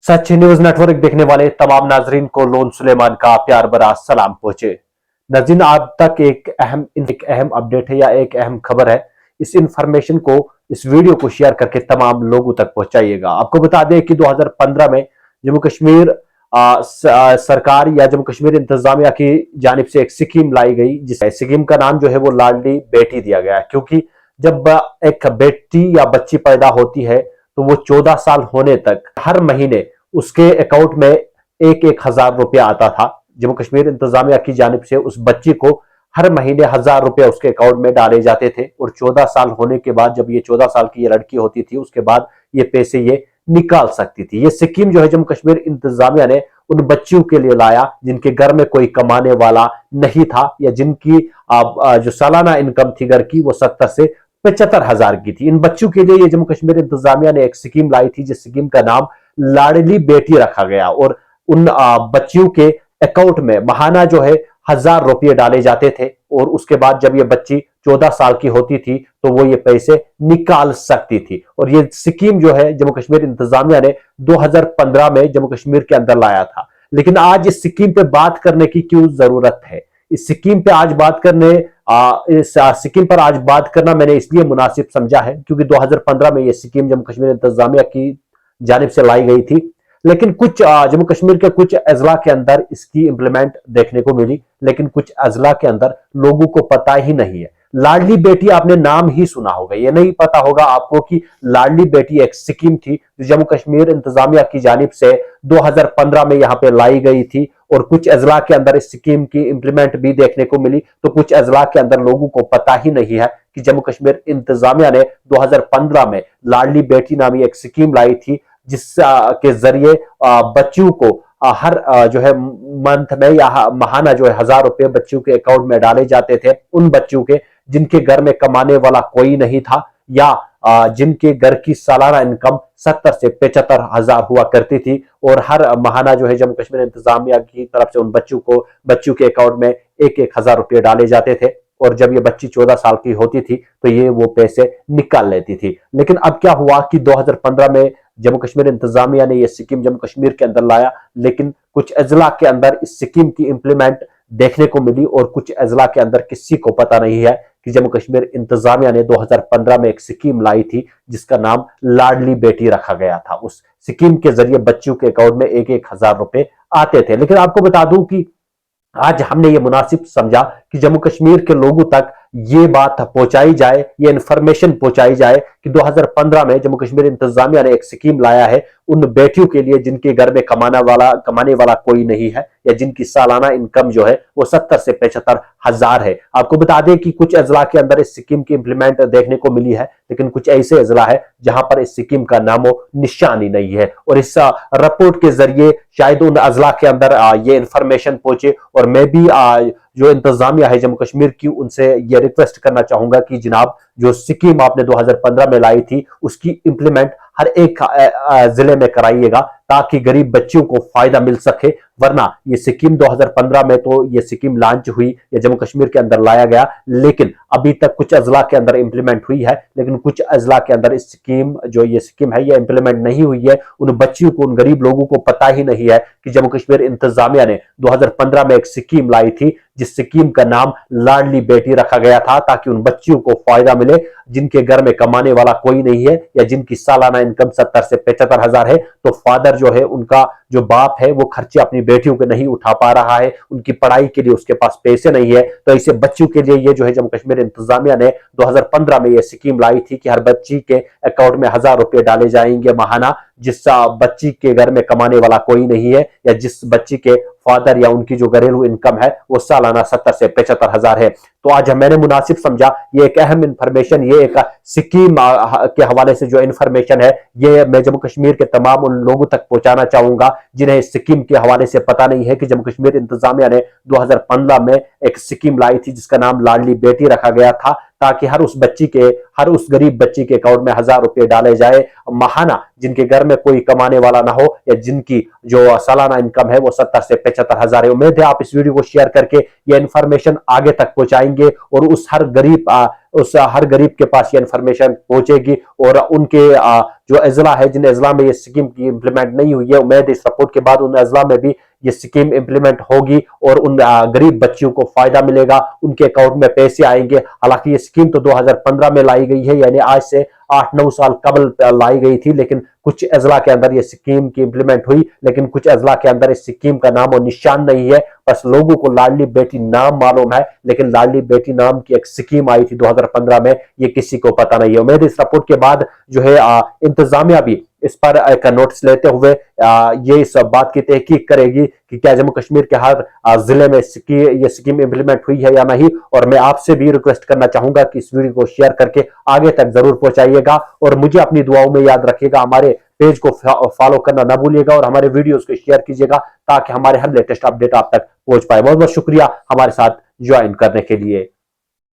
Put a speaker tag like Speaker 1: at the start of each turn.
Speaker 1: सच news network देखने वाले तमाम नाजरीन को लोन सुलेमान का प्यार भरा सलाम पहुंचे। नाज़रीन, आप तक एक अहम अपडेट है या एक अहम खबर है। इस इंफॉर्मेशन को, इस वीडियो को शेयर करके तमाम लोगों तक पहुंचाइएगा। आपको बता दें कि 2015 में जम्मू कश्मीर सरकार या जम्मू कश्मीर इंतजामिया की जानिब से एक स्कीम लाई गई, जिस स्कीम का नाम जो है वो लाडली बेटी दिया गया है। क्योंकि जब एक बेटी या बच्ची पैदा होती है तो वो 14 साल होने तक हर महीने उसके अकाउंट में एक एक हजार रुपया आता था। जम्मू कश्मीर इंतजामिया की जानिब से उस बच्ची को हर महीने 1000 रुपया उसके अकाउंट में डाले जाते थे। और 14 साल होने के बाद, जब ये 14 साल की ये लड़की होती थी, उसके बाद ये पैसे ये निकाल सकती थी। ये स्कीम जो है जम्मू कश्मीर इंतजामिया ने उन बच्चियों के लिए लाया जिनके घर में कोई कमाने वाला नहीं था, या जिनकी जो सालाना इनकम थी घर की वो 70 से 75 हजार की थी। इन बच्चों के लिए ये जम्मू कश्मीर इंतजामिया ने एक स्कीम लाई थी, जिस स्कीम का नाम लाडली बेटी रखा गया। और उन बच्चियों के अकाउंट में महाना जो है 1000 रुपये डाले जाते थे। और उसके बाद जब ये बच्ची 14 साल की होती थी तो वो ये पैसे निकाल सकती थी। और ये स्कीम जो है जम्मू कश्मीर इंतजामिया ने 2015 में जम्मू कश्मीर के अंदर लाया था। लेकिन आज इस स्कीम पे बात करने की क्यों जरूरत है? इस स्कीम पे आज बात करने इस स्कीम पर आज बात करना मैंने इसलिए मुनासिब समझा है क्योंकि 2015 में यह स्कीम जम्मू कश्मीर इंतजामिया की जानिब से लाई गई थी। लेकिन कुछ जम्मू कश्मीर के कुछ अजला के अंदर इसकी इंप्लीमेंट देखने को मिली, लेकिन कुछ अजला के अंदर लोगों को पता ही नहीं है। लाडली बेटी आपने नाम ही सुना होगा, ये नहीं पता होगा आपको कि लाडली बेटी एक स्कीम थी जो जम्मू कश्मीर इंतजामिया की जानिब से 2015 में यहां पे लाई गई थी। और कुछ अजला के अंदर इस स्कीम की इंप्लीमेंट भी देखने को मिली, तो कुछ अजला के अंदर लोगों को पता ही नहीं है कि जम्मू कश्मीर इंतजामिया ने 2015 में लाडली बेटी नामी एक स्कीम लाई थी, जिस के जरिए बच्चियों को हर जो है मंथ में या महाना जो है 1000 रुपये बच्चियों के अकाउंट में डाले जाते थे। उन बच्चियों के जिनके घर में कमाने वाला कोई नहीं था, या जिनके घर की सालाना इनकम 70 से 75 हजार हुआ करती थी। और हर महाना जो है जम्मू कश्मीर इंतजामिया की तरफ से उन बच्चियों के अकाउंट में एक एक 1000 रुपये डाले जाते थे। और जब ये बच्ची 14 साल की होती थी तो ये वो पैसे निकाल लेती थी। लेकिन अब क्या हुआ कि 2015 में जम्मू कश्मीर इंतजामिया ने यह स्कीम जम्मू कश्मीर के अंदर लाया, लेकिन कुछ अजला के अंदर इस स्कीम की इंप्लीमेंट देखने को मिली। और कुछ अजला के अंदर किसी को पता नहीं है कि जम्मू कश्मीर इंतजामिया ने 2015 में एक स्कीम लाई थी जिसका नाम लाडली बेटी रखा गया था। उस स्कीम के जरिए बच्चियों के अकाउंट में एक एक 1000 रुपए आते थे। लेकिन आपको बता दूं कि आज हमने ये मुनासिब समझा कि जम्मू कश्मीर के लोगों तक ये बात पहुंचाई जाए, ये इंफॉर्मेशन पहुंचाई जाए कि 2015 में जम्मू कश्मीर इंतजामिया ने एक स्कीम लाया है उन बेटियों के लिए जिनके घर में कमाने वाला कोई नहीं है, या जिनकी सालाना इनकम जो है वो 70 से 75 हजार है। आपको बता दें कि कुछ अजला के अंदर इस स्कीम की इंप्लीमेंट देखने को मिली है, लेकिन कुछ ऐसे अजला है जहां पर इस स्कीम का नामो निशान ही नहीं है। और इस रिपोर्ट के जरिए शायद उन अजला के अंदर ये इंफॉर्मेशन पहुंचे। और मैं भी जो इंतजामिया है जम्मू कश्मीर की, उनसे ये रिक्वेस्ट करना चाहूंगा कि जनाब, जो स्कीम आपने 2015 में लाई थी उसकी इंप्लीमेंट हर एक जिले में कराइएगा ताकि गरीब बच्चियों को फायदा मिल सके। वरना ये स्कीम 2015 में तो ये स्कीम लॉन्च हुई या जम्मू कश्मीर के अंदर लाया गया, लेकिन अभी तक कुछ अजला के अंदर इंप्लीमेंट हुई है, लेकिन कुछ अजला के अंदर इस स्कीम जो ये स्कीम है ये इंप्लीमेंट नहीं हुई है। उन बच्चियों को, उन गरीब लोगों को पता ही नहीं है कि जम्मू कश्मीर इंतजामिया ने 2015 में एक स्कीम लाई थी जिस स्कीम का नाम लाडली बेटी रखा गया था, ताकि उन बच्चियों को फायदा मिले जिनके घर में कमाने वाला कोई नहीं है, या जिनकी सालाना इनकम 70 से 75 हजार है। तो फादर जो है, उनका जो बाप है, वो खर्चे अपनी बेटियों के नहीं उठा पा रहा है, उनकी पढ़ाई के लिए उसके पास पैसे नहीं है। तो ऐसे बच्चों के लिए ये जो है जम्मू कश्मीर इंतजामिया ने 2015 में ये स्कीम लाई थी कि हर बच्ची के अकाउंट में 1000 रुपये डाले जाएंगे महाना, जिस बच्ची के घर में कमाने वाला कोई नहीं है, या जिस बच्ची के फादर या उनकी जो घरेलू इनकम है वो सालाना 70 से 75 हजार है। तो आज मैंने मुनासिब समझा ये एक अहम इंफॉर्मेशन, ये एक स्कीम के हवाले से जो इंफॉर्मेशन है ये मैं जम्मू कश्मीर के तमाम उन लोगों तक पहुंचाना चाहूंगा जिन्हें इस स्कीम के हवाले से पता नहीं है कि जम्मू कश्मीर इंतजामिया ने 2015 में एक स्कीम लाई थी जिसका नाम लाडली बेटी रखा गया था, ताकि हर उस गरीब बच्ची के अकाउंट में 1000 रुपये डाले जाए महाना, जिनके घर में कोई कमाने वाला ना हो, या जिनकी जो सालाना इनकम है वो 70 से 75 हजार है। उम्मीद है आप इस वीडियो को शेयर करके ये इंफॉर्मेशन आगे तक पहुंचाएंगे और उस हर गरीब उस हर गरीब के पास ये इंफॉर्मेशन पहुंचेगी और उनके जो अजला है, जिन अजला में ये स्कीम की इंप्लीमेंट नहीं हुई है, उम्मीद इस रिपोर्ट के बाद उन अजला में भी ये स्कीम इंप्लीमेंट होगी और उन गरीब बच्चियों को फायदा मिलेगा, उनके अकाउंट में पैसे आएंगे। हालांकि ये स्कीम तो 2015 में लाई गई है, यानी आज से 8-9 साल कबल लाई गई थी, लेकिन कुछ अजला के अंदर ये स्कीम की इंप्लीमेंट हुई, लेकिन कुछ अजला के अंदर इस स्कीम का नाम और निशान नहीं है। बस लोगों को लाडली बेटी नाम मालूम है, लेकिन लाडली बेटी नाम की एक स्कीम आई थी 2015 में, ये किसी को पता नहीं है। उम्मीद इस रिपोर्ट के बाद जो है इंतजामिया भी इस पर एक नोटिस लेते हुए ये इस बात की तहकीक करेगी कि क्या जम्मू कश्मीर के हर जिले में ये स्कीम इंप्लीमेंट हुई है या नहीं। और मैं आपसे भी रिक्वेस्ट करना चाहूंगा कि इस वीडियो को शेयर करके आगे तक जरूर पहुंचाइएगा और मुझे अपनी दुआओं में याद रखिएगा। हमारे पेज को फॉलो करना ना भूलिएगा और हमारे वीडियोस को शेयर कीजिएगा ताकि हमारे हर लेटेस्ट अपडेट आप तक पहुंच पाए। बहुत बहुत शुक्रिया हमारे साथ ज्वाइन करने के लिए।